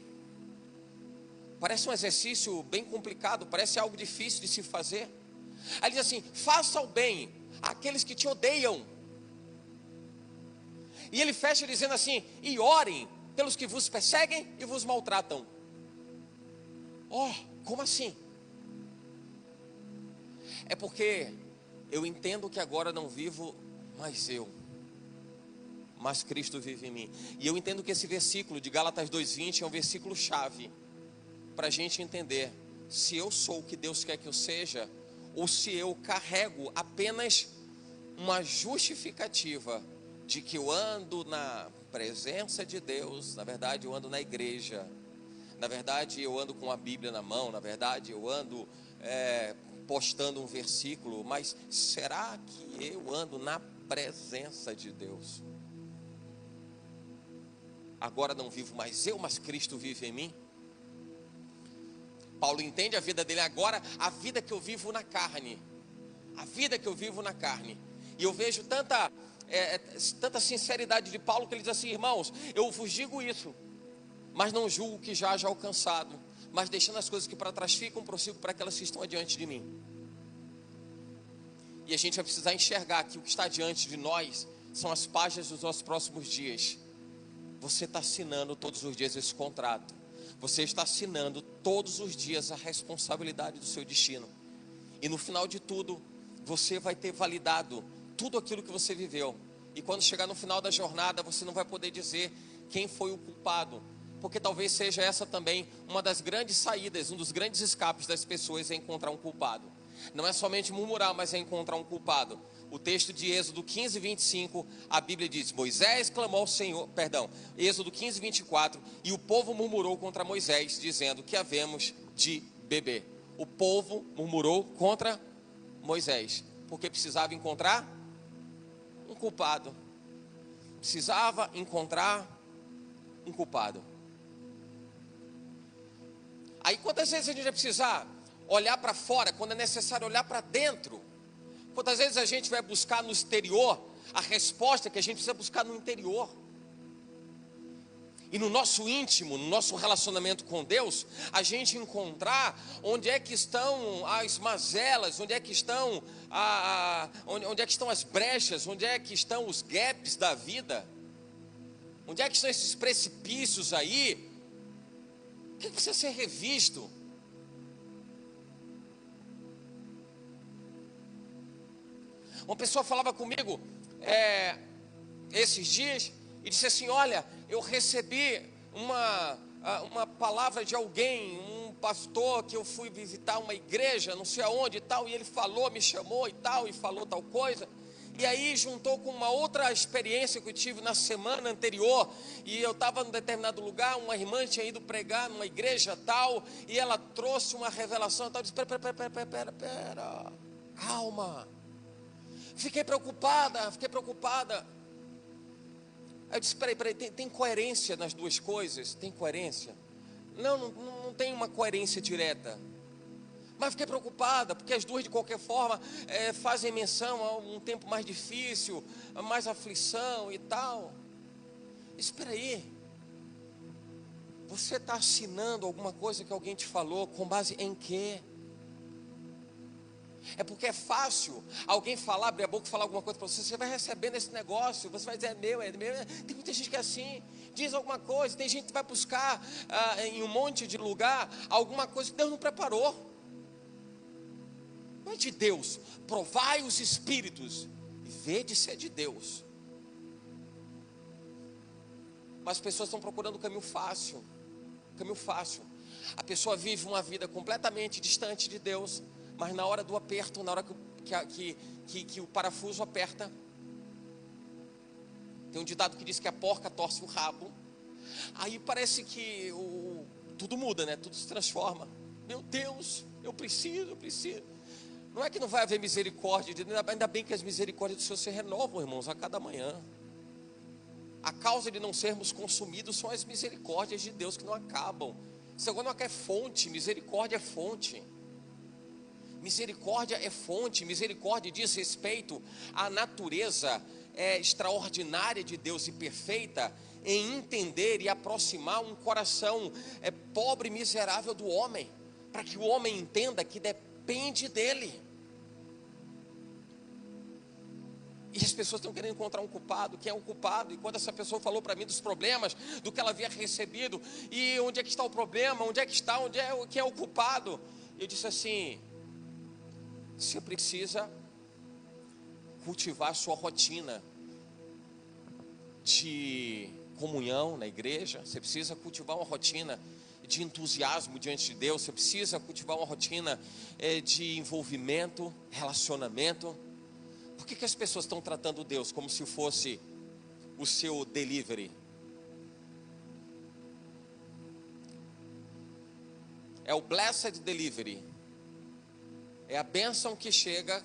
Speaker 1: Parece um exercício bem complicado, parece algo difícil de se fazer. Aí diz assim: faça o bem àqueles que te odeiam. E ele fecha dizendo assim: e orem pelos que vos perseguem e vos maltratam. Como assim? É porque eu entendo que agora não vivo mais eu, mas Cristo vive em mim. E eu entendo que esse versículo de Gálatas 2:20 é um versículo chave para a gente entender se eu sou o que Deus quer que eu seja, ou se eu carrego apenas uma justificativa de que eu ando na presença de Deus. Na verdade eu ando na igreja, na verdade eu ando com a Bíblia na mão, na verdade eu ando postando um versículo, mas será que eu ando na presença de Deus? Agora não vivo mais eu, mas Cristo vive em mim. Paulo entende a vida dele agora, a vida que eu vivo na carne. A vida que eu vivo na carne. E eu vejo tanta sinceridade de Paulo que ele diz assim: irmãos, eu vos digo isso, mas não julgo que já haja alcançado, mas deixando as coisas que para trás ficam, prossigo para aquelas que estão adiante de mim. E a gente vai precisar enxergar que o que está diante de nós são as páginas dos nossos próximos dias. Você está assinando todos os dias esse contrato. Você está assinando todos os dias a responsabilidade do seu destino. E no final de tudo, você vai ter validado tudo aquilo que você viveu. E quando chegar no final da jornada, você não vai poder dizer quem foi o culpado. Porque talvez seja essa também uma das grandes saídas, um dos grandes escapes das pessoas, é encontrar um culpado. Não é somente murmurar, mas é encontrar um culpado. O texto de Êxodo 15, 25, a Bíblia diz: Moisés clamou ao Senhor, Êxodo 15, 24, e o povo murmurou contra Moisés, dizendo: que havemos de beber. O povo murmurou contra Moisés, porque precisava encontrar um culpado. Precisava encontrar um culpado. Aí quantas vezes a gente vai precisar olhar para fora, quando é necessário olhar para dentro? Quantas vezes a gente vai buscar no exterior a resposta que a gente precisa buscar no interior? E no nosso íntimo, no nosso relacionamento com Deus, a gente encontrar onde é que estão as mazelas, onde é que estão onde é que estão as brechas, onde é que estão os gaps da vida, onde é que estão esses precipícios aí, o que precisa ser revisto? Uma pessoa falava comigo esses dias e disse assim: olha, eu recebi uma palavra de alguém, um pastor, que eu fui visitar uma igreja, não sei aonde e tal, e ele falou, me chamou e tal, e falou tal coisa. E aí juntou com uma outra experiência que eu tive na semana anterior, e eu estava num determinado lugar, uma irmã tinha ido pregar numa igreja tal, e ela trouxe uma revelação tal, eu disse: pera, calma. Fiquei preocupada. Aí eu disse: peraí, tem coerência nas duas coisas? Tem coerência? Não tem uma coerência direta. Mas fiquei preocupada, porque as duas de qualquer forma fazem menção a um tempo mais difícil, a mais aflição e tal. Espera aí, você está assinando alguma coisa que alguém te falou, com base em quê? É porque é fácil alguém falar, abrir a boca e falar alguma coisa para você, você vai recebendo esse negócio, você vai dizer: é meu. Tem muita gente que é assim, diz alguma coisa, tem gente que vai buscar em um monte de lugar alguma coisa que Deus não preparou. Não é de Deus. Provai os espíritos e vede se é de Deus. Mas as pessoas estão procurando o caminho fácil. A pessoa vive uma vida completamente distante de Deus, mas na hora do aperto, na hora que o parafuso aperta, tem um ditado que diz que a porca torce o rabo. Aí parece que tudo muda, né? Tudo se transforma. Meu Deus, eu preciso. Não é que não vai haver misericórdia, ainda bem que as misericórdias do Senhor se renovam, irmãos, a cada manhã. A causa de não sermos consumidos são as misericórdias de Deus que não acabam. Isso agora não é fonte, misericórdia é fonte. Misericórdia é fonte, misericórdia diz respeito à natureza extraordinária de Deus e perfeita em entender e aproximar um coração pobre e miserável do homem, para que o homem entenda que depende dele. E as pessoas estão querendo encontrar um culpado. Quem é o culpado? E quando essa pessoa falou para mim dos problemas, do que ela havia recebido, e onde é que está o problema, quem é o culpado? Eu disse assim: você precisa cultivar a sua rotina de comunhão na igreja, você precisa cultivar uma rotina de entusiasmo diante de Deus, você precisa cultivar uma rotina de envolvimento, relacionamento. Por que as pessoas estão tratando Deus como se fosse o seu delivery? É o blessed delivery. É a bênção que chega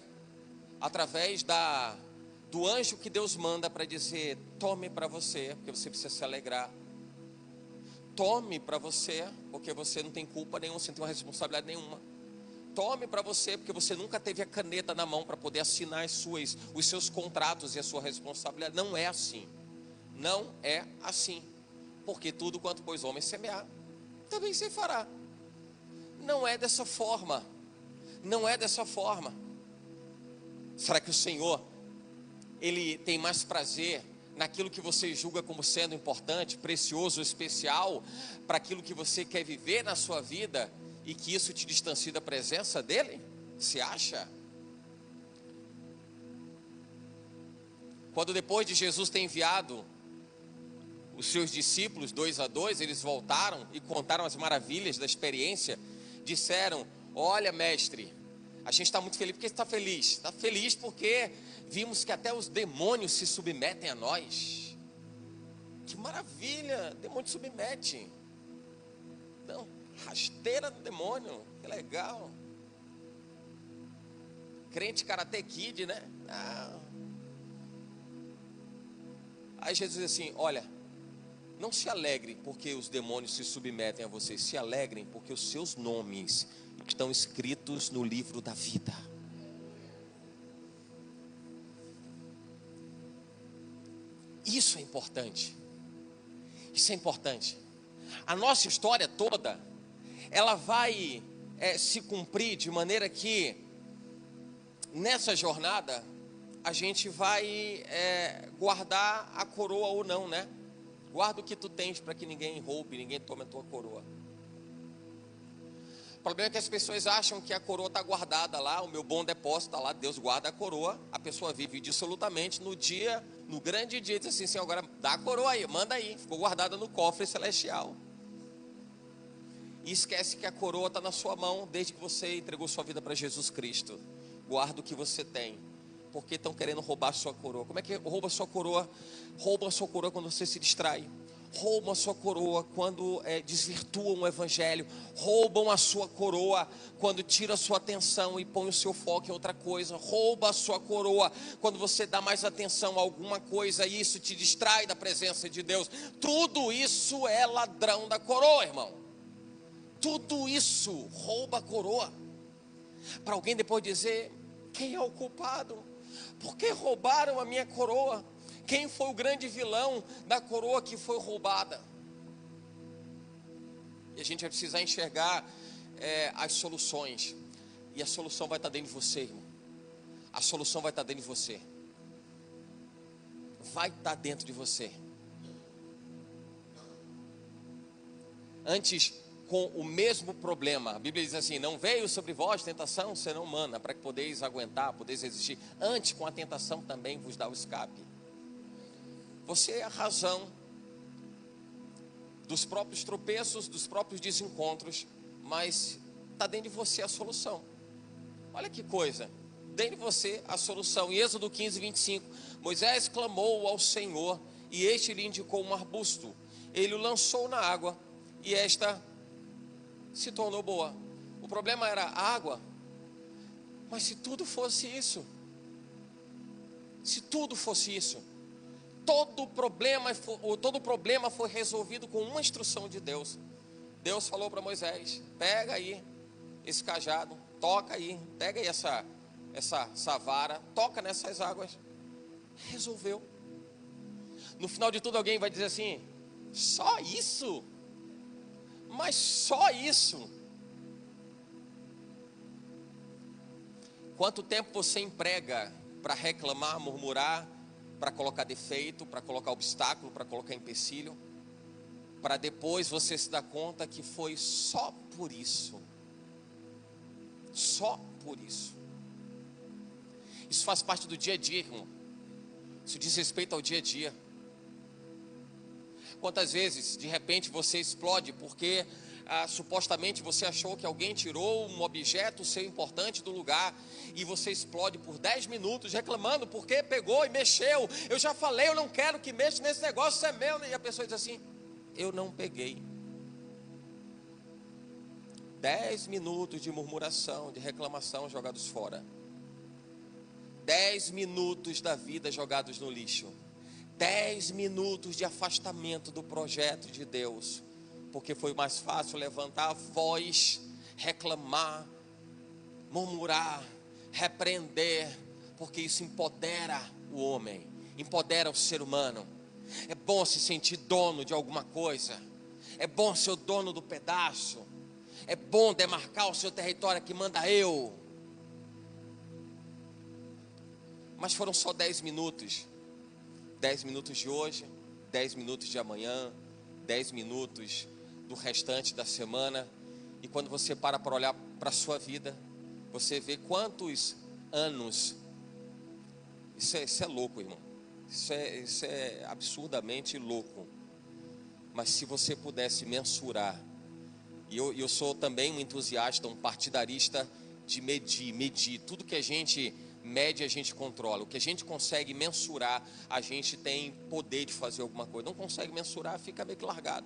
Speaker 1: através do anjo que Deus manda para dizer: tome para você, porque você precisa se alegrar. Tome para você, porque você não tem culpa nenhuma, você não tem uma responsabilidade nenhuma. Tome para você, porque você nunca teve a caneta na mão para poder assinar os seus contratos e a sua responsabilidade. Não é assim. Não é assim. Porque tudo quanto pôs homem semear, também se fará. Não é dessa forma. Não é dessa forma. Será que o Senhor, Ele tem mais prazer naquilo que você julga como sendo importante, precioso, especial, para aquilo que você quer viver na sua vida, e que isso te distancie da presença dEle? Você acha? Quando depois de Jesus ter enviado os seus discípulos 2 a 2, eles voltaram e contaram as maravilhas da experiência, disseram: olha, mestre, a gente está muito feliz. Por que você está feliz? Está feliz porque vimos que até os demônios se submetem a nós. Que maravilha, demônio submete. Não, rasteira do demônio, que legal. Crente Karate Kid, né? Aí Jesus diz assim: olha, não se alegre porque os demônios se submetem a vocês. Se alegrem porque os seus nomes estão escritos no livro da vida. Isso é importante. Isso é importante. A nossa história toda, ela vai se cumprir de maneira que nessa jornada a gente vai guardar a coroa ou não, né? Guarda o que tu tens para que ninguém roube, ninguém tome a tua coroa. O problema é que as pessoas acham que a coroa está guardada lá, o meu bom depósito está lá, Deus guarda a coroa, a pessoa vive dissolutamente, no grande dia, diz assim: Senhor, agora dá a coroa aí, manda aí, ficou guardada no cofre celestial. E esquece que a coroa está na sua mão desde que você entregou sua vida para Jesus Cristo. Guarda o que você tem, porque estão querendo roubar a sua coroa. Como é que rouba a sua coroa? Rouba a sua coroa quando você se distrai. Roubam a sua coroa quando desvirtuam o evangelho. Roubam a sua coroa quando tira a sua atenção e põe o seu foco em outra coisa. Rouba a sua coroa quando você dá mais atenção a alguma coisa e isso te distrai da presença de Deus. Tudo isso é ladrão da coroa, irmão. Tudo isso rouba a coroa. Para alguém depois dizer: quem é o culpado? Por que roubaram a minha coroa? Quem foi o grande vilão da coroa que foi roubada? E a gente vai precisar enxergar as soluções. E a solução vai estar dentro de você, irmão. A solução vai estar dentro de você. Vai estar dentro de você. Antes, com o mesmo problema, a Bíblia diz assim: não veio sobre vós tentação senão humana, para que podeis aguentar, podeis resistir. Antes, com a tentação também vos dá o escape. Você é a razão dos próprios tropeços, dos próprios desencontros, mas está dentro de você a solução. Olha que coisa, dentro de você a solução. Em Êxodo 15, 25, Moisés clamou ao Senhor, e este lhe indicou um arbusto. Ele o lançou na água, e esta se tornou boa. O problema era a água. Mas se tudo fosse isso, todo o problema foi resolvido com uma instrução de Deus. Deus falou para Moisés: pega aí esse cajado, toca aí, pega aí essa vara, toca nessas águas. Resolveu. No final de tudo alguém vai dizer assim: só isso? Mas só isso? Quanto tempo você emprega para reclamar, murmurar, para colocar defeito, para colocar obstáculo, para colocar empecilho, para depois você se dar conta que foi só por isso? Só por isso. Isso faz parte do dia a dia, irmão. Isso diz respeito ao dia a dia. Quantas vezes, de repente, você explode porque supostamente você achou que alguém tirou um objeto seu importante do lugar, e você explode por 10 minutos reclamando porque pegou e mexeu. Eu já falei, eu não quero que mexa nesse negócio, isso é meu. E a pessoa diz assim: eu não peguei. 10 minutos de murmuração, de reclamação jogados fora. 10 minutos da vida jogados no lixo. 10 minutos de afastamento do projeto de Deus. porque foi mais fácil levantar a voz, reclamar, murmurar, repreender, porque isso empodera o homem, empodera o ser humano. É bom se sentir dono de alguma coisa, é bom ser o dono do pedaço, é bom demarcar o seu território, que manda eu. Mas foram só 10 minutos, 10 minutos de hoje, 10 minutos de amanhã, 10 minutos do restante da semana. E quando você para olhar para a sua vida, você vê quantos anos. Isso é louco, irmão. Isso é absurdamente louco. Mas se você pudesse mensurar, e eu sou também um entusiasta, um partidarista de medir. Tudo que a gente mede, a gente controla. O que a gente consegue mensurar, a gente tem poder de fazer alguma coisa. Não consegue mensurar, fica meio que largado.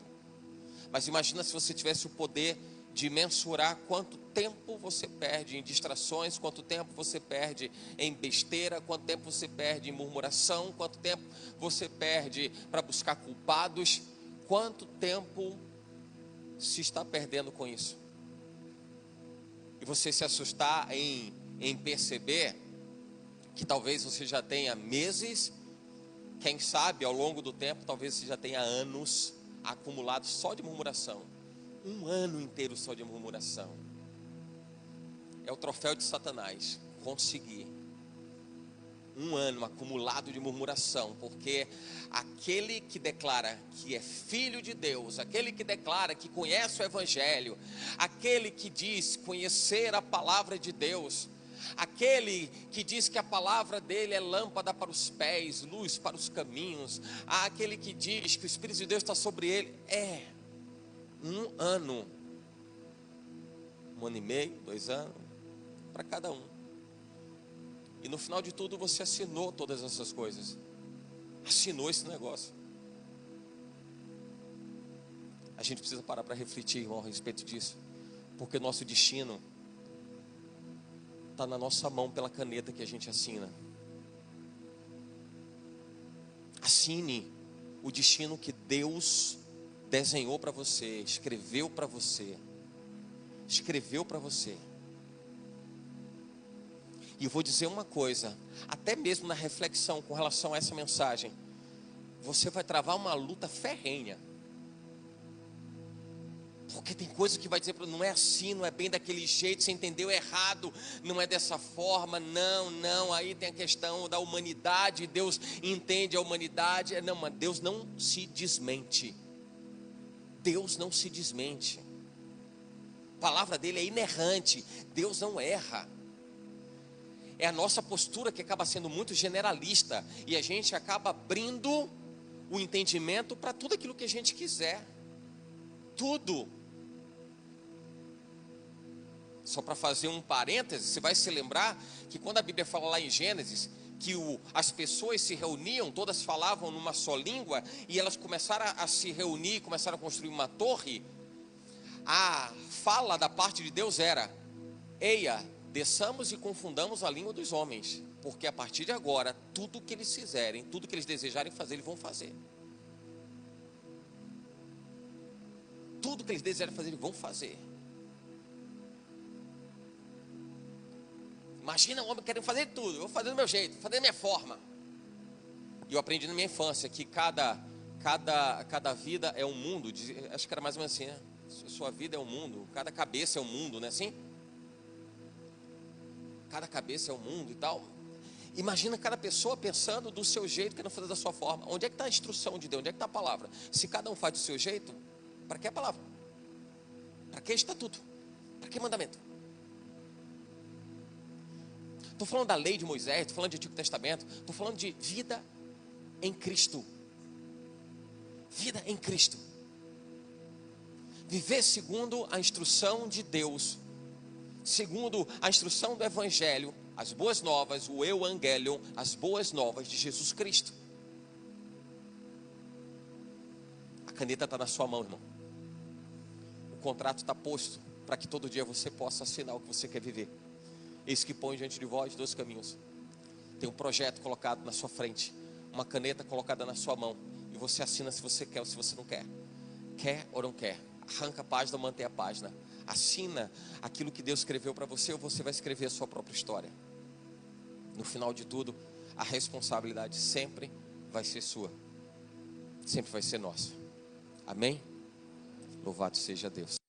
Speaker 1: Mas imagina se você tivesse o poder de mensurar quanto tempo você perde em distrações, quanto tempo você perde em besteira, quanto tempo você perde em murmuração, quanto tempo você perde para buscar culpados, quanto tempo se está perdendo com isso. E você se assustar em perceber que talvez você já tenha meses, quem sabe ao longo do tempo, talvez você já tenha anos acumulados só de murmuração. Um ano inteiro só de murmuração. É o troféu de Satanás, conseguir um ano acumulado de murmuração, porque aquele que declara que é filho de Deus, aquele que declara que conhece o Evangelho, aquele que diz conhecer a palavra de Deus, aquele que diz que a palavra dele é lâmpada para os pés, luz para os caminhos, aquele que diz que o Espírito de Deus está sobre ele, é um ano, 1 ano e meio, 2 anos, para cada um. E no final de tudo você assinou todas essas coisas, assinou esse negócio. A gente precisa parar para refletir, irmão, a respeito disso, porque nosso destino está na nossa mão pela caneta que a gente assina. Assine o destino que Deus desenhou para você, escreveu para você, escreveu para você. E eu vou dizer uma coisa, até mesmo na reflexão com relação a essa mensagem, você vai travar uma luta ferrenha. Porque tem coisa que vai dizer, não é assim, não é bem daquele jeito, você entendeu errado, não é dessa forma, não, aí tem a questão da humanidade, Deus entende a humanidade, não, mas Deus não se desmente, Deus não se desmente, a palavra dele é inerrante, Deus não erra. É a nossa postura que acaba sendo muito generalista, e a gente acaba abrindo o entendimento para tudo aquilo que a gente quiser, tudo. Só para fazer um parêntese, você vai se lembrar que quando a Bíblia fala lá em Gênesis, que as pessoas se reuniam, todas falavam numa só língua, e elas começaram a se reunir, começaram a construir uma torre. A fala da parte de Deus era: eia, desçamos e confundamos a língua dos homens, porque a partir de agora, tudo que eles fizerem, tudo que eles desejarem fazer, eles vão fazer. Tudo que eles desejarem fazer, eles vão fazer. Imagina um homem querendo fazer tudo, eu vou fazer do meu jeito, vou fazer da minha forma. E eu aprendi na minha infância que cada vida é um mundo, acho que era mais ou menos assim, né? Sua vida é um mundo, cada cabeça é um mundo, não é assim? Cada cabeça é um mundo e tal. Imagina cada pessoa pensando do seu jeito, querendo fazer da sua forma. Onde é que está a instrução de Deus? Onde é que está a palavra? Se cada um faz do seu jeito, para que a palavra? Para que estatuto? Para que mandamento? Estou falando da lei de Moisés, estou falando de Antigo Testamento, estou falando de vida em Cristo. Vida em Cristo. Viver segundo a instrução de Deus, segundo a instrução do Evangelho, as boas novas, o Evangelion, as boas novas de Jesus Cristo. A caneta está na sua mão, irmão. O contrato está posto para que todo dia você possa assinar o que você quer viver. Eis que põe diante de vós 2 caminhos. Tem um projeto colocado na sua frente, uma caneta colocada na sua mão, e você assina se você quer ou se você não quer. Quer ou não quer? Arranca a página, mantém a página. Assina aquilo que Deus escreveu para você, ou você vai escrever a sua própria história. No final de tudo, a responsabilidade sempre vai ser sua. Sempre vai ser nossa. Amém? Louvado seja Deus.